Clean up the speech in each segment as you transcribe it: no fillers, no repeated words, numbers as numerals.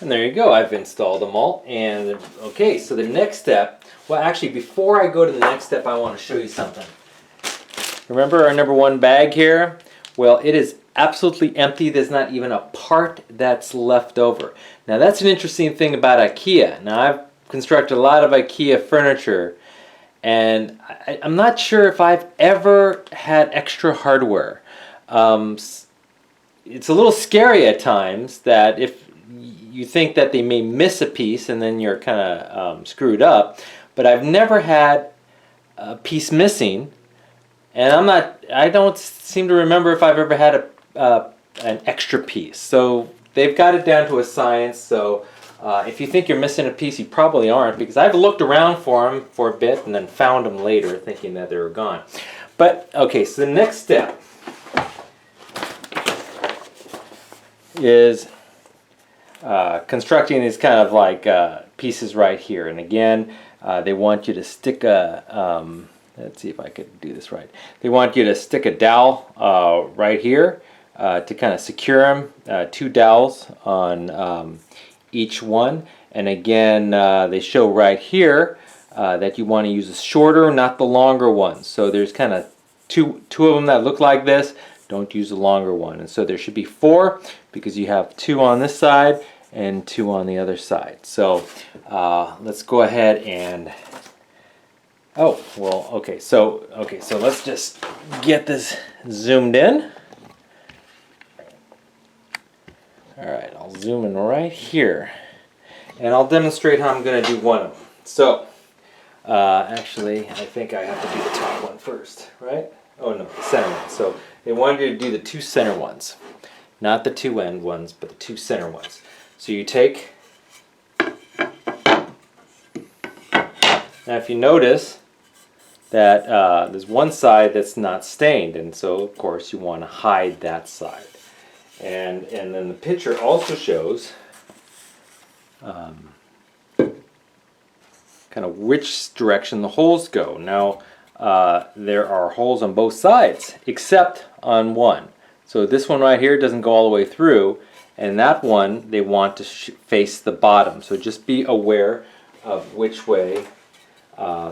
And there you go, I've installed them all. And okay, so the next step, well actually before I go to the next step I want to show you something. Remember our number one bag here? Well, it is absolutely empty. There's not even a part that's left over. Now that's an interesting thing about IKEA. Now I've constructed a lot of IKEA furniture and I'm not sure if I've ever had extra hardware. It's a little scary at times that if you think that they may miss a piece and then you're kind of screwed up, but I've never had a piece missing, and I don't seem to remember if I've ever had an extra piece. So they've got it down to a science. So if you think you're missing a piece, you probably aren't, because I've looked around for them for a bit and then found them later thinking that they were gone. But okay, so the next step is constructing these kind of like pieces right here. And again, they want you to stick a, let's see if I could do this right. They want you to stick a dowel right here to kind of secure them, 2 dowels on each one. And again, they show right here that you want to use the shorter, not the longer ones. So there's kind of two of them that look like this. Don't use the longer one. And so there should be 4 because you have 2 on this side and 2 on the other side. So let's go ahead and okay, so let's just get this zoomed in. Alright, I'll zoom in right here and I'll demonstrate how I'm going to do one of them. So actually I think I have to do the top one first, right? Oh no, the center one. So they wanted you to do the 2 center ones, not the 2 end ones, but the 2 center ones. So you take, now if you notice that there's one side that's not stained, and so of course you want to hide that side. And then the picture also shows kind of which direction the holes go. Now there are holes on both sides except on one. So this one right here doesn't go all the way through, and that one they want to face the bottom. So just be aware of which way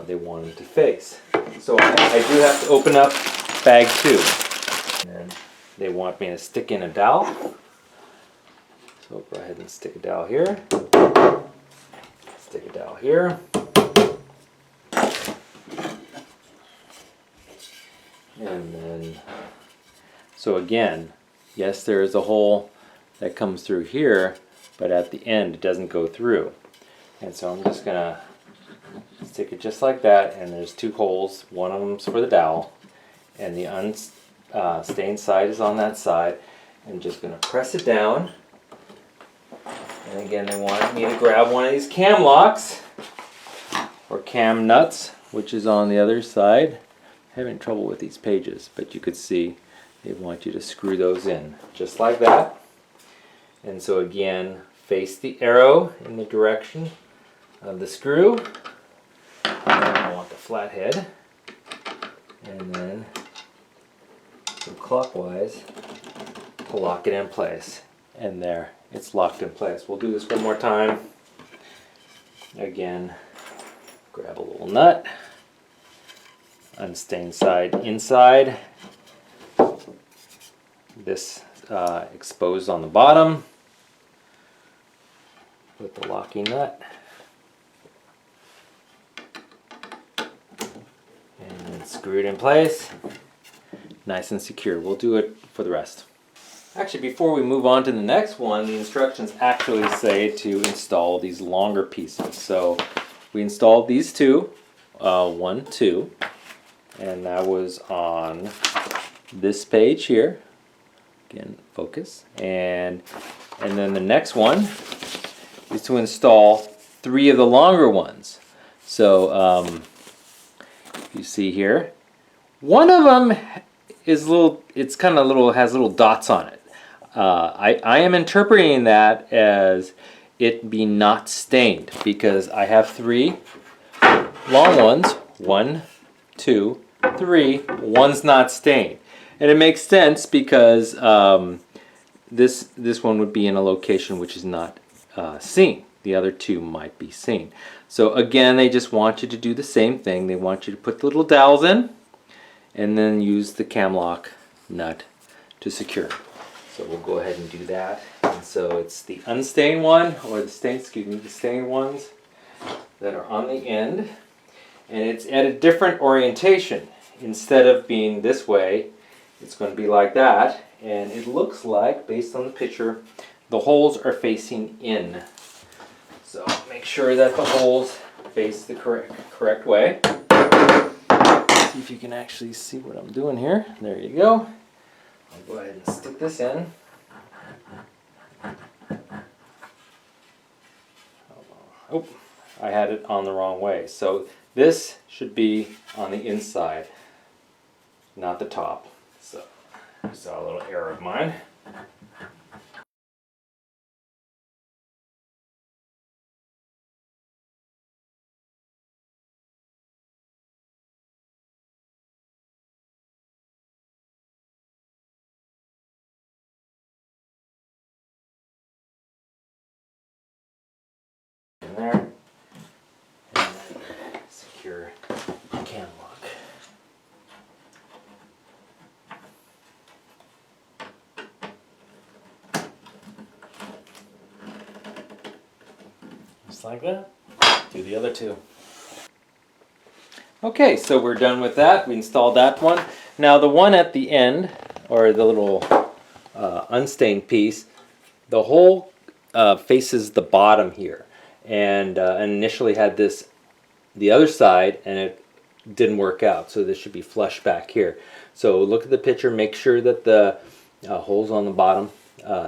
they want it to face. So I do have to open up bag 2. And they want me to stick in a dowel. So go ahead and stick a dowel here. Stick a dowel here. And then, so again, yes, there is a hole that comes through here, but at the end it doesn't go through. And so I'm just gonna stick it just like that, and there's 2 holes. One of them's for the dowel, and the unstained side is on that side. I'm just gonna press it down. And again, they wanted me to grab one of these cam locks, or cam nuts, which is on the other side. Having trouble with these pages, but you could see they want you to screw those in just like that. And so again, face the arrow in the direction of the screw. I want the flat head, and then go clockwise to lock it in place. And there, it's locked in place. We'll do this one more time. Again, grab a little nut. Unstained side inside, this exposed on the bottom with the locking nut, and then screw it in place, nice and secure. We'll do it for the rest. Actually, before we move on to the next one, the instructions actually say to install these longer pieces. So we installed these 2, 1, 2. And that was on this page here. Again, focus. And then the next one is to install 3 of the longer ones. So you see here, one of them is little. It's kind of little, has little dots on it. I am interpreting that as it be not stained, because I have 3 long ones. 1, 2, 3. One's not stained, and it makes sense because this one would be in a location which is not seen. The other two might be seen. So again, they just want you to do the same thing. They want you to put the little dowels in and then use the cam lock nut to secure. So we'll go ahead and do that. And so it's the unstained one, or the stained ones that are on the end. And it's at a different orientation. Instead of being this way, it's going to be like that. And it looks like, based on the picture, the holes are facing in. So make sure that the holes face the correct way. See if you can actually see what I'm doing here. There you go. I'll go ahead and stick this in. Oh, I had it on the wrong way. So this should be on the inside, not the top. So I saw a little error of mine. In there, and then secure the cam lock. Just like that. Do the other two. Okay, so we're done with that. We installed that one. Now the one at the end, or the little unstained piece, the hole faces the bottom here. And initially had this the other side, and it didn't work out, so this should be flush back here. So look at the picture, make sure that the holes on the bottom,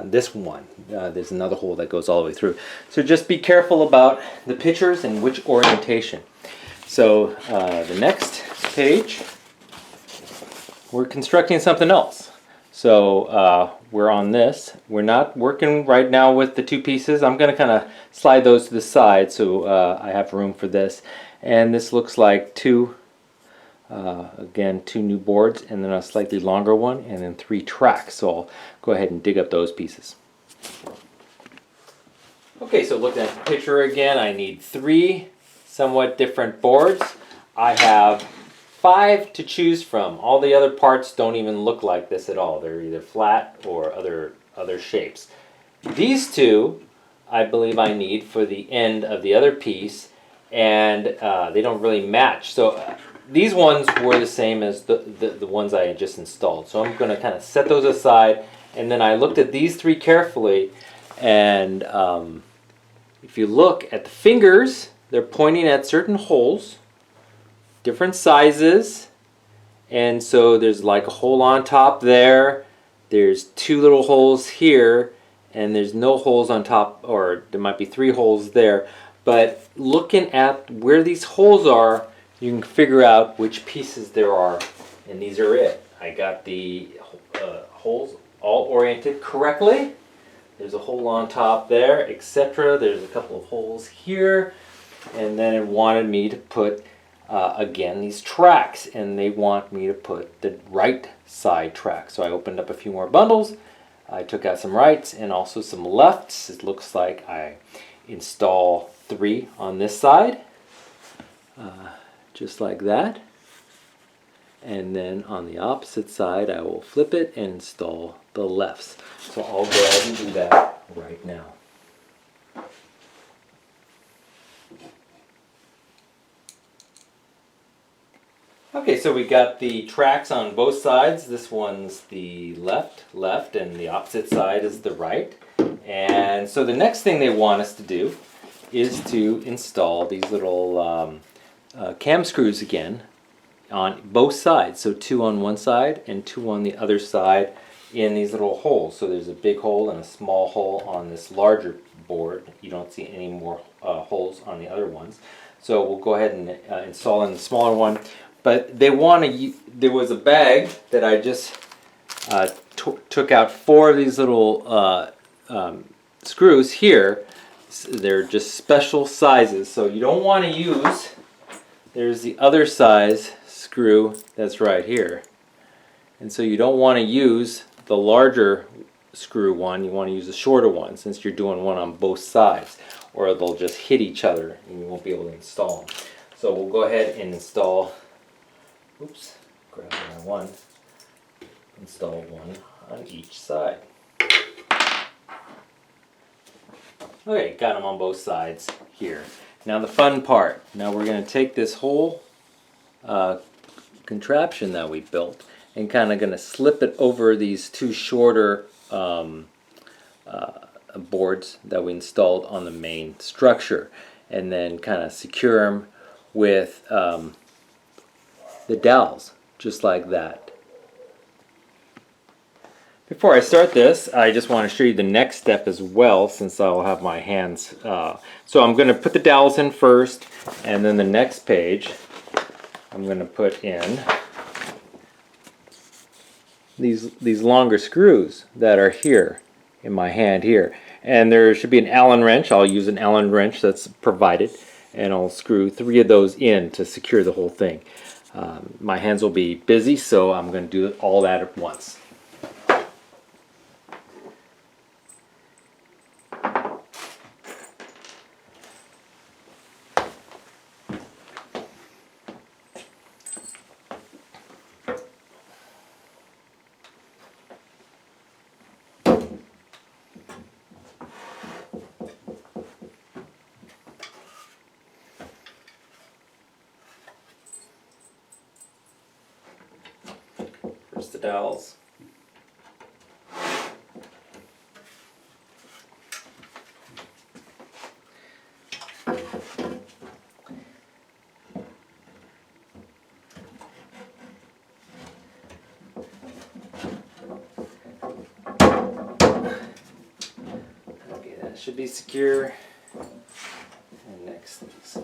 this one, there's another hole that goes all the way through. So just be careful about the pictures and which orientation. So the next page, we're constructing something else. So we're on this. We're not working right now with the two pieces. I'm going to kind of slide those to the side so I have room for this. And this looks like again, two new boards, and then a slightly longer one, and then 3 tracks. So I'll go ahead and dig up those pieces. Okay, so looking at the picture again, I need 3 somewhat different boards. I have 5 to choose from. All the other parts don't even look like this at all. They're either flat or other shapes. These 2, I believe I need for the end of the other piece, and they don't really match. So these ones were the same as the ones I had just installed. So I'm going to kind of set those aside, and then I looked at these 3 carefully, and if you look at the fingers, they're pointing at certain holes, different sizes, and so there's like a hole on top there, there's 2 little holes here, and there's no holes on top, or there might be 3 holes there. But looking at where these holes are, you can figure out which pieces there are, and these are it. I got the holes all oriented correctly. There's a hole on top there, etc. There's a couple of holes here, and then it wanted me to put again these tracks, and they want me to put the right side track. So I opened up a few more bundles. I took out some rights and also some lefts. It looks like I install 3 on this side, just like that. And then on the opposite side, I will flip it and install the lefts. So I'll go ahead and do that right now. Okay, so we got the tracks on both sides. This one's the left, and the opposite side is the right. And so the next thing they want us to do is to install these little cam screws again on both sides. So 2 on one side and 2 on the other side in these little holes. So there's a big hole and a small hole on this larger board. You don't see any more holes on the other ones. So we'll go ahead and install in the smaller one. But they want to. There was a bag that I just took out 4 of these little screws here. They're just special sizes, so you don't want to use. There's the other size screw that's right here, and so you don't want to use the larger screw one, you want to use a shorter one since you're doing one on both sides, or they'll just hit each other and you won't be able to install them. So we'll go ahead and install, oops, grab that one, install one on each side. Okay, got them on both sides here. Now the fun part. Now we're going to take this whole contraption that we built and kind of going to slip it over these two shorter boards that we installed on the main structure, and then kind of secure them with the dowels, just like that. Before I start this, I just want to show you the next step as well, since I'll have my hands. So I'm going to put the dowels in first, and then the next page I'm going to put in these longer screws that are here in my hand here. And there should be an Allen wrench. I'll use an Allen wrench that's provided, and I'll screw 3 of those in to secure the whole thing. My hands will be busy, so I'm going to do all that at once. First the dowels. Okay, that should be secure. And next these.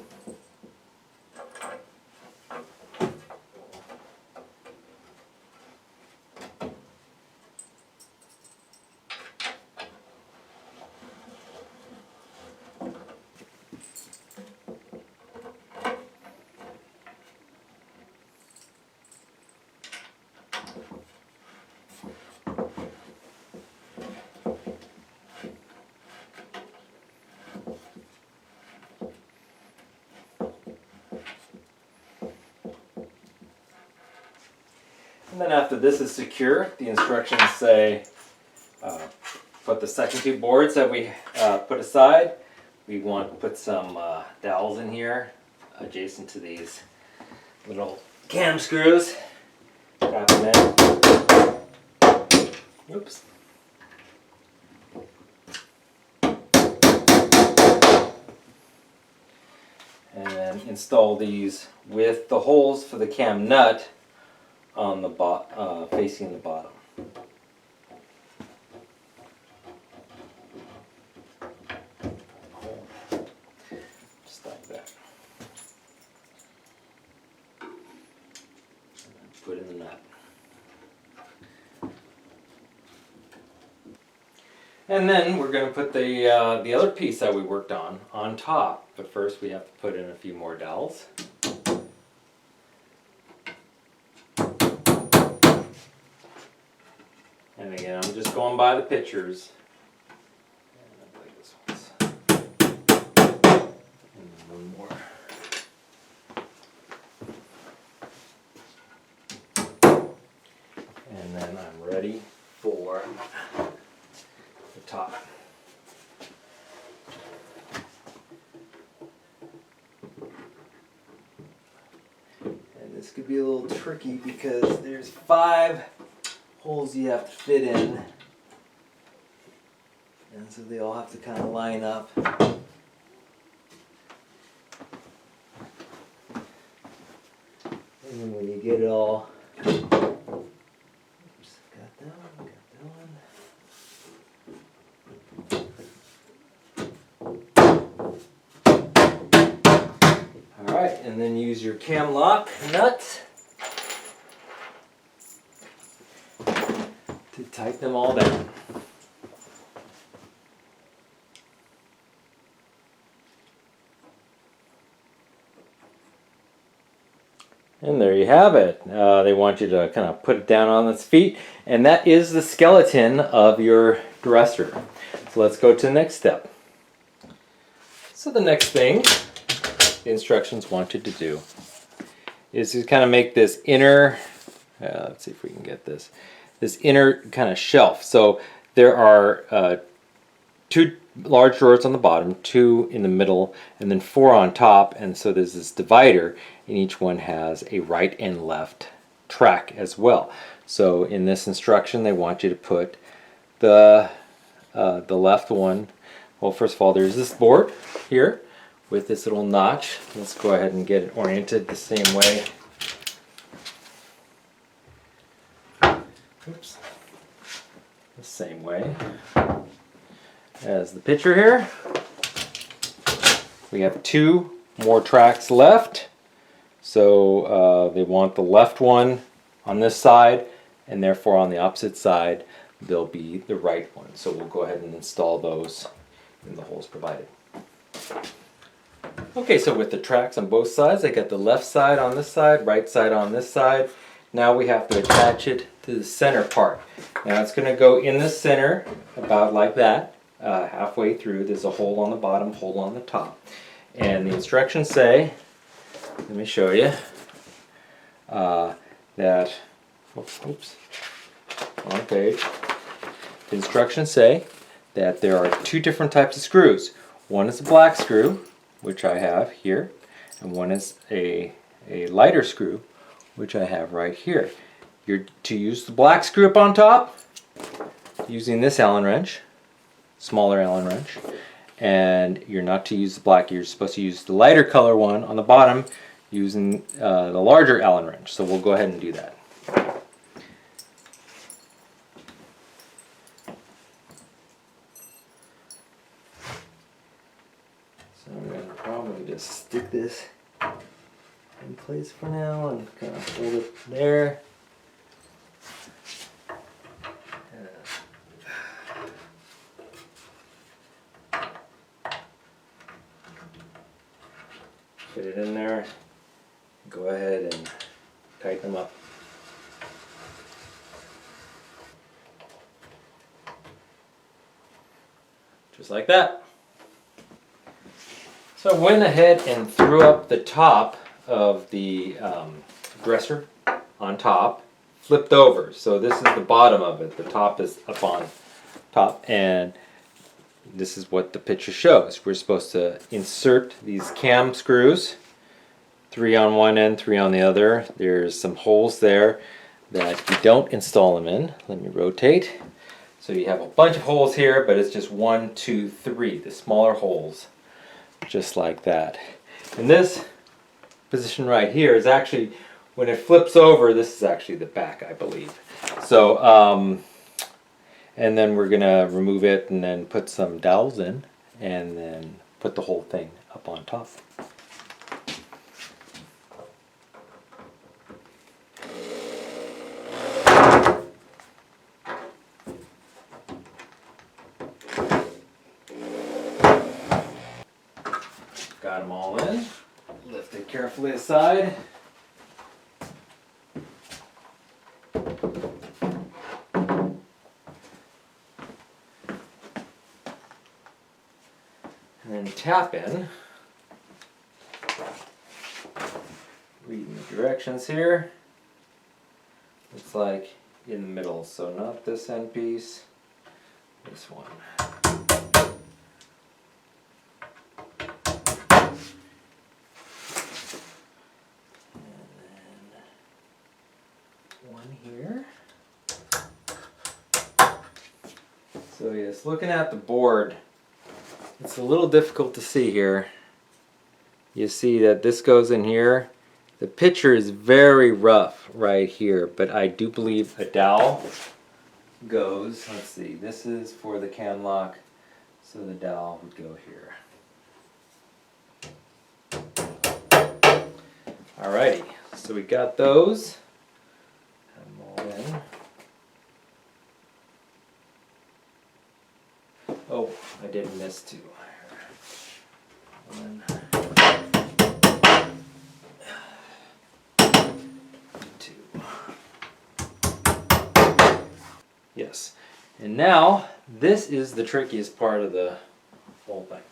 And then after this is secure, the instructions say put the second 2 boards that we put aside. We want to put some dowels in here adjacent to these little cam screws. Drop them in. Oops. And then install these with the holes for the cam nut on the facing the bottom. Just like that. And put in the nut. And then we're going to put the other piece that we worked on top. But first we have to put in a few more dowels. And again, I'm just going by the pictures. And I believe this one's. And then one more. And then I'm ready for the top. And this could be a little tricky because there's 5 holes you have to fit in, and so they all have to kind of line up. And then when you get it all, oops, got that one. All right, and then use your cam lock nut to tighten them all down. And there you have it. They want you to kind of put it down on its feet, and that is the skeleton of your dresser. So let's go to the next step. So the next thing the instructions want you to do is to kind of make this inner, let's see if we can get this inner kind of shelf. So there are 2 large drawers on the bottom, 2 in the middle, and then 4 on top. And so there's this divider, and each one has a right and left track as well. So in this instruction, they want you to put the left one. Well, first of all, there's this board here with this little notch. Let's go ahead and get it oriented the same way. Oops. The same way as the picture here. We have 2 more tracks left. So they want the left one on this side, and therefore on the opposite side there'll be the right one. So we'll go ahead and install those in the holes provided. Okay, so with the tracks on both sides, I got the left side on this side, right side on this side. Now we have to attach it to the center part. Now it's going to go in the center about like that. Halfway through, there's a hole on the bottom, hole on the top. And the instructions say, let me show you, that, oops, wrong page. The instructions say that there are 2 different types of screws. One is a black screw, which I have here, and one is a lighter screw, which I have right here. You're to use the black screw up on top using this Allen wrench, smaller Allen wrench, and you're not to use the black. You're supposed to use the lighter color one on the bottom using the larger Allen wrench. So we'll go ahead and do that. So I'm going to probably just stick this in place for now and kind of hold it there. Put it in there, go ahead and tighten them up. Just like that. So I went ahead and threw up the top of the dresser on top, flipped over. So this is the bottom of it. The top is up on top, and this is what the picture shows. We're supposed to insert these cam screws, 3 on one end, 3 on the other. There's some holes there that you don't install them in. Let me rotate. So you have a bunch of holes here, but it's just 1, 2, 3, the smaller holes, just like that. And this position right here is actually, when it flips over, this is actually the back, I believe. So, and then we're going to remove it and then put some dowels in and then put the whole thing up on top. Got them all in. Lift it carefully aside. And then tap in. Reading the directions here. It's like in the middle, so not this end piece, this one. One here. So yes, looking at the board, it's a little difficult to see here. You see that this goes in here. The picture is very rough right here, but I do believe a dowel goes, let's see, this is for the cam lock, so the dowel would go here. Alrighty, so we got those. In. Oh, I did miss 2. One. And now, this is the trickiest part of the whole thing.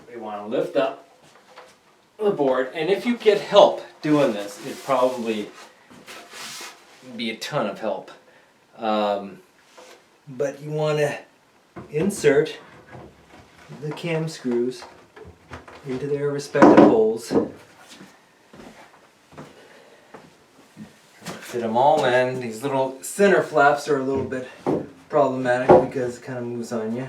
We want to lift up the board, and if you get help doing this, it'd probably be a ton of help. But you want to insert the cam screws into their respective holes. Fit them all in. These little center flaps are a little bit problematic because it kind of moves on you.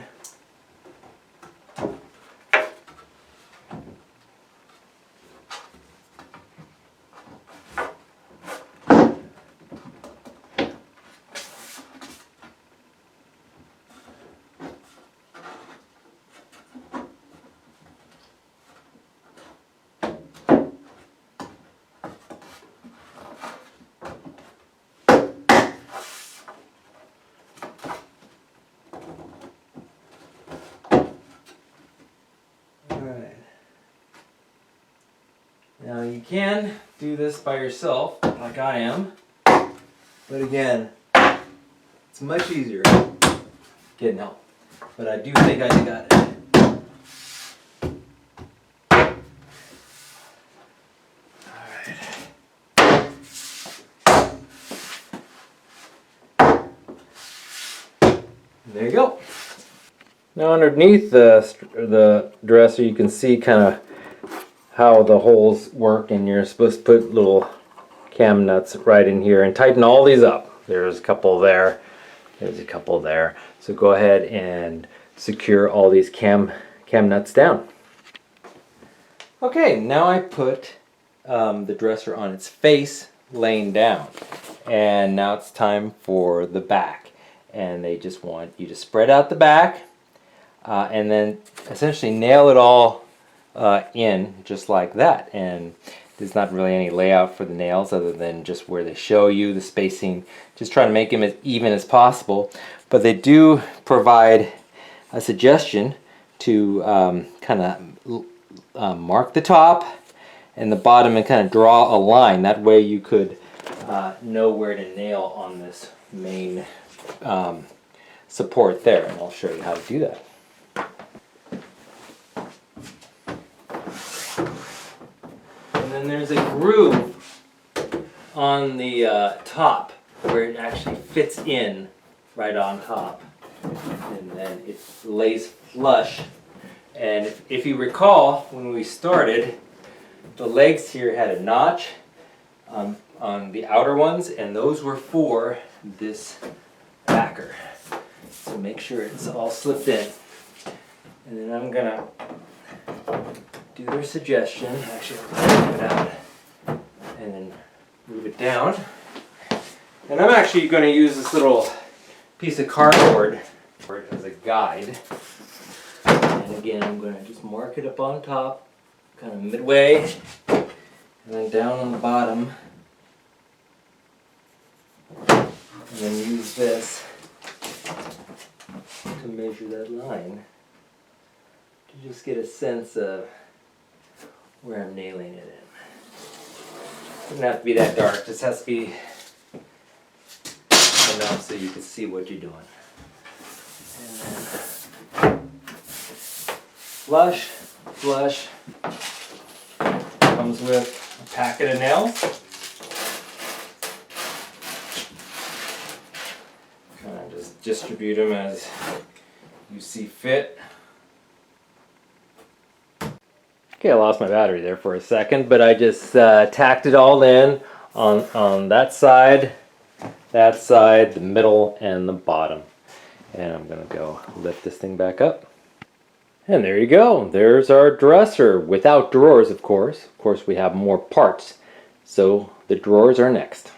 Now you can do this by yourself, like I am, but again, it's much easier getting help. But I do think I got it. There you go. Now underneath the dresser you can see kind of how the holes work, and you're supposed to put little cam nuts right in here and tighten all these up. There's a couple there, there's a couple there. So go ahead and secure all these cam nuts down. Okay, now I put the dresser on its face laying down, and now it's time for the back. And they just want you to spread out the back and then essentially nail it all in just like that. And there's not really any layout for the nails other than just where they show you the spacing. Just try to make them as even as possible. But they do provide a suggestion to kind of mark the top and the bottom and kind of draw a line. That way you could know where to nail on this main support there, and I'll show you how to do that. And then there's a groove on the top where it actually fits in right on top, and then it lays flush. And if you recall, when we started, the legs here had a notch on the outer ones, and those were for this backer. So make sure it's all slipped in. And then I'm gonna do their suggestion. Actually, I'll move it out and then move it down. And I'm actually going to use this little piece of cardboard as a guide. And again, I'm going to just mark it up on top, kind of midway, and then down on the bottom. And then use this to measure that line to just get a sense of where I'm nailing it in. Doesn't have to be that dark, just has to be enough so you can see what you're doing. And then flush, flush comes with a packet of nails. Kind of just distribute them as you see fit. Okay, I lost my battery there for a second, but I just tacked it all in on that side, the middle, and the bottom. And I'm going to go lift this thing back up. And there you go. There's our dresser without drawers, of course. Of course, we have more parts, so the drawers are next.